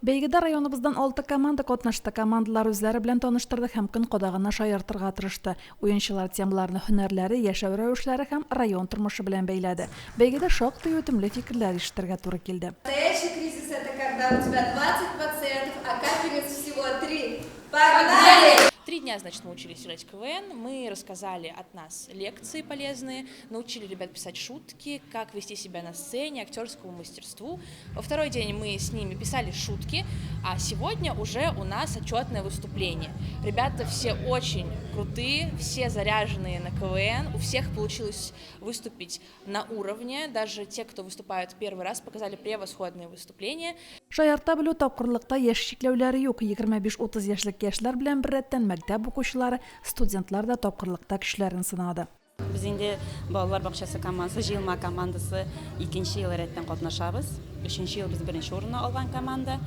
Бәйгедә районыбыздан 6 команда катнашты. Командалар үзләре белән таныштырды һәм көн кадагына шаяртырга тырышты. Уенчылар темаларны һөнәрләре, яшәү рәвешләре һәм район тормышы белән бәйләде. Бәйгедә шактый үтемле фикерләр ишетергә туры килде. Настоящий кризис — это когда у тебя 20%, а капелец всего 3. Погнали! 3 дня, значит, мы учились играть в КВН, мы рассказали от нас лекции полезные, научили ребят писать шутки, как вести себя на сцене, актерскому мастерству. Во второй день мы с ними писали шутки, а сегодня уже у нас отчетное выступление. Ребята все очень крутые, все заряженные на КВН, у всех получилось выступить на уровне, даже те, кто выступают первый раз, показали превосходные выступления. Шаярта белү тапкырлыкта яшь чикләүләре юк. 25-30 яшьлек яшьләр белән беррәттән мәктәп укучылары, студентлар да тапкырлыкта көчләрен сынады. Biz инде балалар бакчасы командасы, җыелма командасы 2нче ел рәттән катнашабыз. 3нче ел без 1нче урынны алган команда.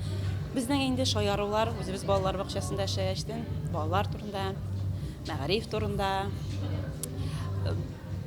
Безнең инде шаярулар, үзебез балалар бакчасында эшләштен, балалар турында, мәгариф турында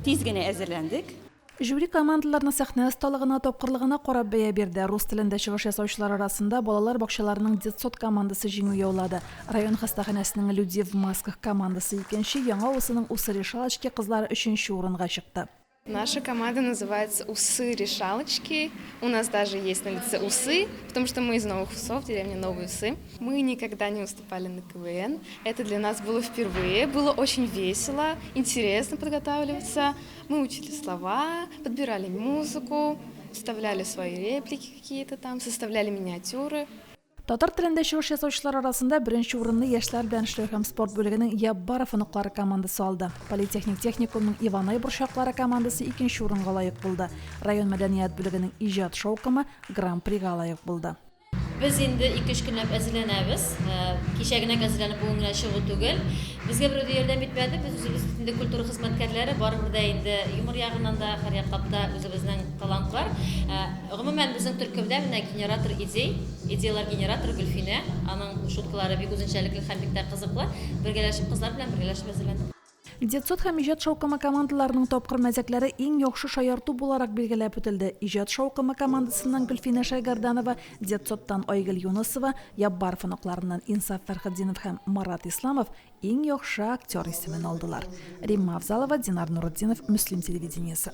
тиз генә әзерләндек. Жюри командаларны сәхнә осталыгына, тапкырлыгына карап бәя бирде. Рус телендә чыгыш ясаучылар арасында балалар бакчаларының детсот командасы җиңү яулады. Район хастаханәсенең Люди в масках командасы 2нче, Яңа Усының Усы-решалочки кызлары 3нче урынга чыкты. Наша команда называется «Усы-решалочки». У нас даже есть на лице усы, потому что мы из Новых Усов, деревня Новые Усы. Мы никогда не выступали на КВН. Это для нас было впервые. Было очень весело, интересно подготавливаться. Мы учили слова, подбирали музыку, вставляли свои реплики какие-то там, составляли миниатюры. Татар телендә чыгыш ясаучылар арасында 1нче урынны яшьләр белән эшләү һәм спорт бүлегенең Яббаров оныклары командасы алды. Политехник техникумның Иванай бурчаклары командасы 2нче урынга лаек булды. Район мәдәният бүлегенең иҗат шоукымы гран-прига лаек булды. Biz endi 2-3 günlab әзерләнәбез. Кичәгенә әзерләнеп бүгенгә чыгу түгел. Безгә бер ярдәм итмәде. Без үзебез инде культура хезмәткәрләре барыбыр да инде юмор ягыннан да, һәр яклап та үзебезнең талант бар. Гомумән безнең төркемдә менә генератор идеялар генераторы Гөлфинә, аның шуткалары бик үзенчәлекле һәм бик тә кызыклы. Бергәләшеп кызлар белән бергәләшеп әзерләндек. Детсот һәм иҗат шоукымы командаларының тапкыр мәзәкләре иң яхшы шаярту буларак билгеләп үтелде. Иҗат шоукымы командасыннан Гөлфинә Шайгарданова, детсоттан Айгөл Юнысова, Яббаров оныкларыннан Инсаф Фәрхетдинов һәм Марат Исламов иң яхшы актер исемен алдылар. Римма Авзалова, Динар Нуруддинов, Мөслим телевидениесе.